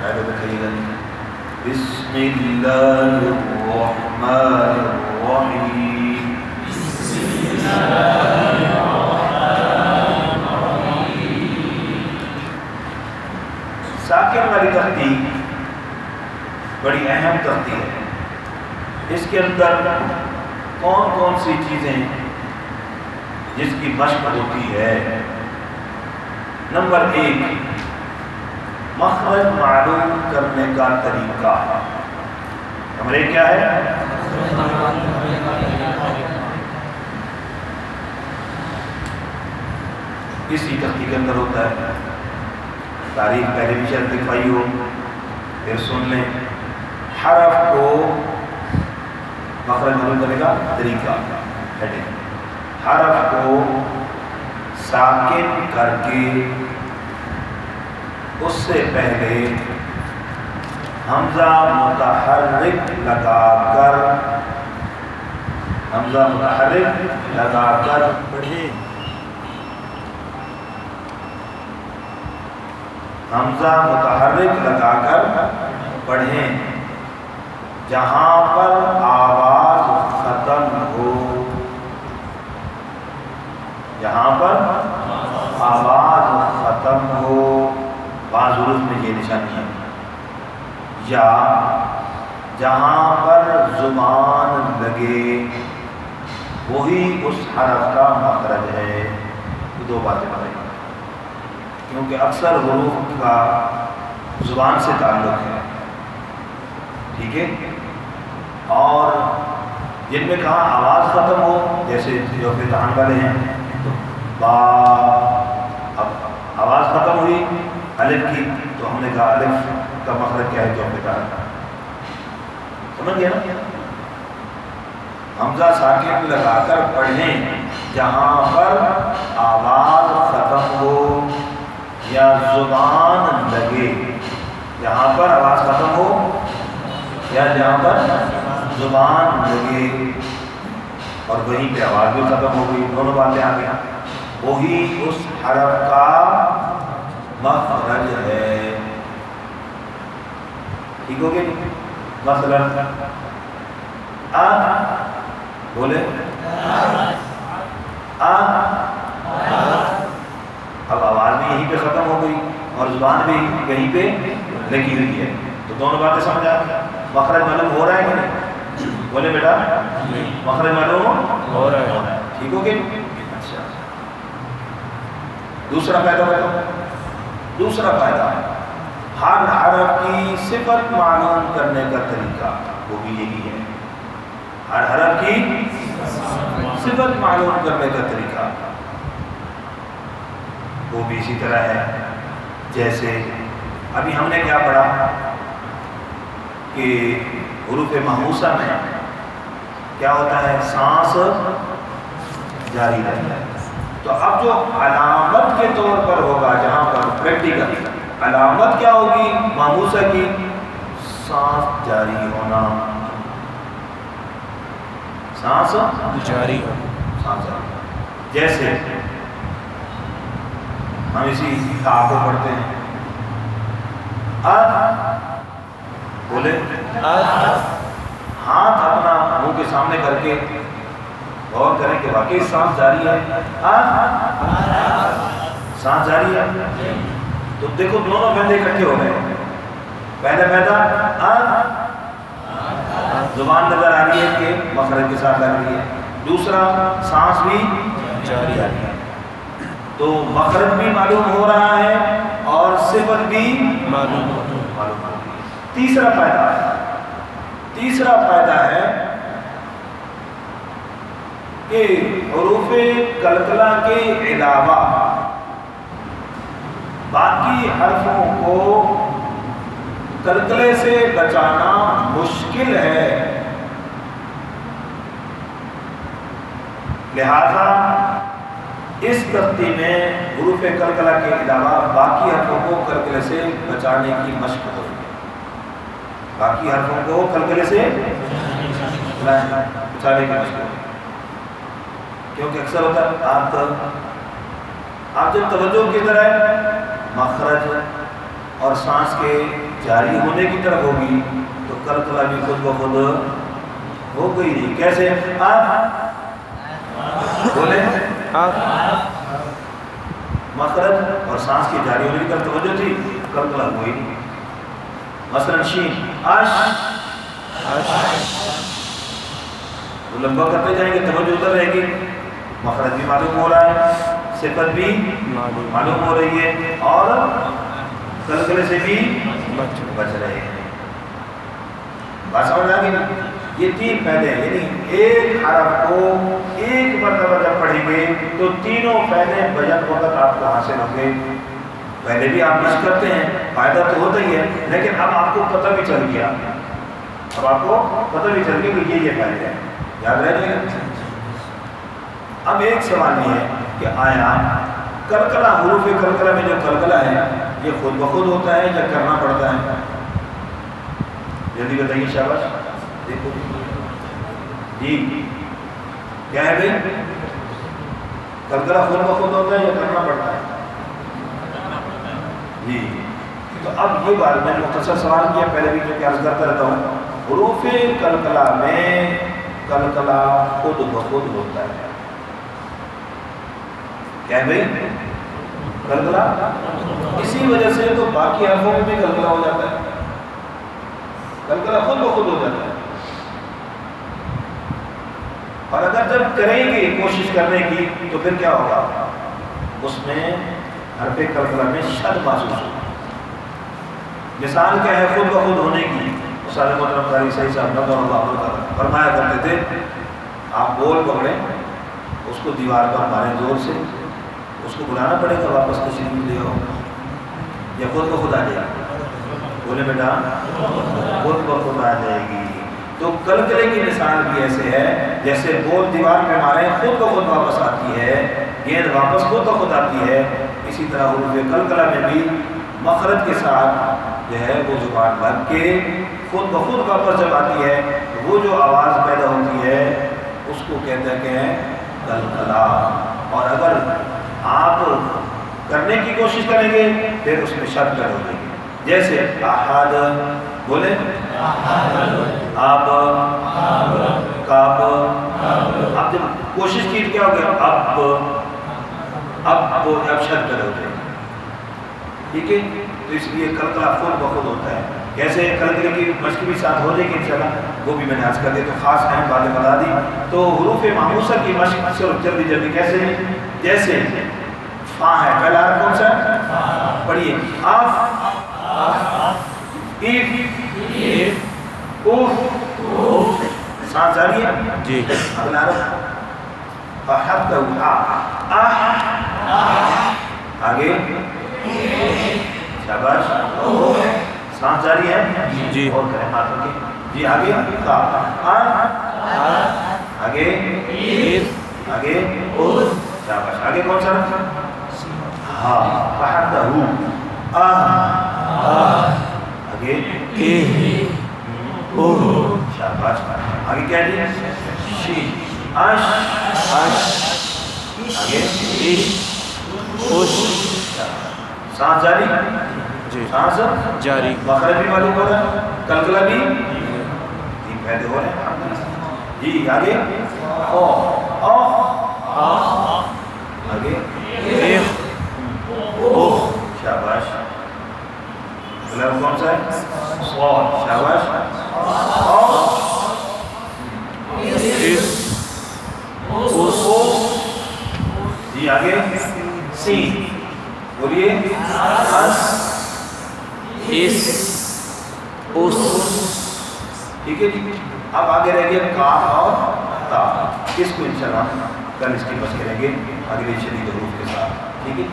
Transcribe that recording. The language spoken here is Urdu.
پہلے بتائیے گا بسم اللہ الرحمن الرحیم. ساکن والی ترتیب بڑی اہم ترتیب ہے. اس کے اندر کون کون سی چیزیں جس کی مشق ہوتی ہے؟ نمبر 1، مخرج معلوم کرنے کا طریقہ. نمبر 1 کیا ہے؟ اسی ترتیب کے اندر ہوتا ہے. تاریخ پہلے بھی شاید لکھوائی ہو، پھر سن لیں. حرف کو مخرج معلوم کرنے کا طریقہ. حرف کو ساکن کر کے اس سے پہلے حمزہ متحرک لگا کر پڑھیں. حمزہ متحرک لگا کر پڑھیں جہاں پر آواز ختم ہو. جہاں پر آواز ختم ہو، بعض حروف میں یہ نشانی ہے. یا جہاں پر زبان لگے وہی اس حرف کا مخرج ہے. دو باتیں بتائیں، کیونکہ اکثر حروف کا زبان سے تعلق ہے. ٹھیک ہے؟ اور جن میں کہاں آواز ختم ہو، جیسے جو فتحان والے ہیں تو با، اب آواز ختم ہوئی الف کی تو ہم نے کہا الف کا مخرج کیا ہے؟ جو فتحان. سمجھ گیا نا؟ حمزہ ساکن لگا کر پڑھیں جہاں پر آواز ختم ہو یا زبان لگے. جہاں پر آواز ختم ہو یا جہاں پر زبان لگے، اور وہیں پہ آواز بھی ختم ہو گئی. دونوں باتیں آ گئی. وہی اس حرف کا مخرج ہے. ٹھیک ہو گیا؟ مثلا بولے اب آواز بھی یہیں پہ ختم ہو گئی اور زبان بھی کہیں پہ لگی ہوئی ہے. تو دونوں باتیں سمجھ آ گئی. مخرج معلوم ہو رہا ہے کہ نہیں؟ بولے بیٹا مخرج معلوم ہو رہا ہے. ٹھیک ہو گیا؟ اچھا، دوسرا فائدہ بتاؤ. دوسرا فائدہ ہر حرف کی صفت معلوم کرنے کا طریقہ وہ بھی یہی ہے. ہر حرف کی صفت معلوم کرنے کا طریقہ وہ بھی اسی طرح ہے. جیسے ابھی ہم نے کیا پڑھا کہ حروف محموسہ میں کیا ہوتا ہے؟ سانس جاری رہتا ہے. تو اب جو علامت کے طور پر ہوگا، جہاں پر پریکٹیکل علامت کیا ہوگی محموسہ کی؟ سانس جاری ہونا. سانس جاری ہو. جیسے ہم اسی تا کو پڑھتے ہیں، بولے ہاتھ اپنا منہ کے سامنے کر کے غور کریں کہ واقعی سانس جاری ہے. سانس جاری ہے. تو دیکھو دونوں فائدے اکٹھے ہو گئے. پہلا فائدہ زبان نظر آ رہی ہے کہ مخرج کے ساتھ لگ رہی ہے. دوسرا سانس بھی جاری ہے. تو مخرج بھی معلوم ہو رہا ہے اور صفت بھی معلوم ہو رہی ہے. تیسرا فائدہ ہے کہ حروف قلقلہ کے علاوہ باقی حرفوں کو قلقلے سے بچانا مشکل ہے. لہذا اس ترتیب میں حروف قلقلہ کے علاوہ باقی حرفوں کو قلقلے سے بچانے کی مشق ہوگی. باقی حرفوں کو قلقلے سے بچانے کی مشق ہوگی. کیونکہ اکثر ہوتا ہے آپ جب توجہ کی طرح مخرج اور سانس کے جاری ہونے کی طرف ہوگی تو کلکلا بھی خود بخود ہو گئی نہیں. کیسے؟ آپ بولے مخرج اور سانس کی جاری ہونے کی طرف توجہ تھی، کلکلا ہوئی نہیں. مثلا شین آش وہ لمبا کرتے جائیں گے، توجہ ادھر رہے گی، مخرج بھی معلوم ہو رہا ہے، صفت بھی معلوم ہو رہی ہے، اور کلکلے سے بھی بچ رہے ہیں. بات سمجھ آ گئی؟ یہ تین فائدے ہیں، یعنی ایک حرف کو ایک مرتبہ جب پڑھیں گے تو تینوں فائدے بیان وقت آپ کو حاصل ہوں گے. پہلے بھی آپ مشق کرتے ہیں، فائدہ تو ہوتا ہی ہے، لیکن اب آپ کو پتہ بھی چل گیا، اب آپ کو پتہ بھی چل گیا کہ یہ فائدے ہیں، یاد رہ جائے گا. اب ایک سوال یہ ہے کہ آیا کلکلا، حروف کلکلا میں جو کلکلا ہے یہ خود بخود ہوتا ہے یا کرنا پڑتا ہے؟ جلدی بتائیے. شاباش. دیکھو جی کیا ہے بھائی؟ کلکلا خود بخود ہوتا ہے یا کرنا پڑتا ہے؟ جی تو اب یہ بات میں نے مختصر سوال کیا پہلے بھی، جو کہ عرض کرتا رہتا ہوں، حروف کلکلا میں کلکلا خود بخود ہوتا ہے. کیا ہے بھائی؟ کلکلا. اسی وجہ سے تو باقی حرفوں میں بھی کلکلا ہو جاتا ہے، کلکلا خود بخود ہو جاتا ہے. اور اگر جب کریں گے کوشش کرنے کی تو پھر کیا ہوگا؟ اس میں حرف کلکلا میں شد محسوس ہوگا. مثال کیا ہے خود بخود ہونے کی؟ استاد محترم قاری صحیح صاحب نظر اللہ تعالیٰ فرمایا کرتے تھے، آپ بول پکڑیں، اس کو دیوار پر ماریں زور سے، اس کو بلانا پڑے گا واپس تشریف لے آؤ، یا خود بخود آ جائے گی؟ بولے بیٹا خود بخود آ جائے گی. تو کلکلے کی مثال بھی ایسے ہے جیسے بول دیوار پہ مارے خود بخود واپس آتی ہے، گیند واپس خود بخود آتی ہے. اسی طرح حروف کلکلا میں بھی مخرج کے ساتھ جو ہے وہ زبان بھر کے خود بخود واپس جب آتی ہے، وہ جو آواز پیدا ہوتی ہے اس کو کہتے ہیں کلکلا. اور اگر آپ کرنے کی کوشش کریں گے پھر اس میں شد پیدا ہو جائے گی. جیسے احد، بولے اب کب. آپ جب کوشش کی کیا ہو گیا؟ اب شد پیدا ہو جائے گی. ٹھیک ہے، تو اس لیے کلکلا خود بخود ہوتا ہے. کیسے کلکلے کی مشق بھی ساتھ ہو جائے گی انشاءاللہ، وہ بھی میں نے آج کر دیا. تو خاص اہم باتیں بتا دی. تو حروف معموسہ کی مشق صرف جلدی جلدی کیسے؟ جیسے فا ہے، پہلا حرف کون سا ہے؟ پڑھیے اف، ایف، اوف، سانس جاری ہے جی. اگلا حرف احد، آگے شاباش، سانس جاری ہے جی. اور کریں ہاتھ رکھیں جی. آگے آگے آگے شاباش. آگے کون سا؟ ہاں احدہ، آگے شاباش. آگے کیا جی؟ شین، اش، آگے سانس جاری جی. سانس جاری، مخرج بھی معلوم ہو رہا ہے، کلکلا بھی تین فائدے ہو رہے ہیں جی. آگے او، آگے شاباش. اگلا کون سا ہے؟ صاد، شاباش. جی. آگے سین، بولیے ٹھیک ہے جی. اب آگے رہ گیا کاف اور تا. اس کو انشاءاللہ کل اس کی بس کریں گے اگلی شدید حروف کے ساتھ. ٹھیک ہے.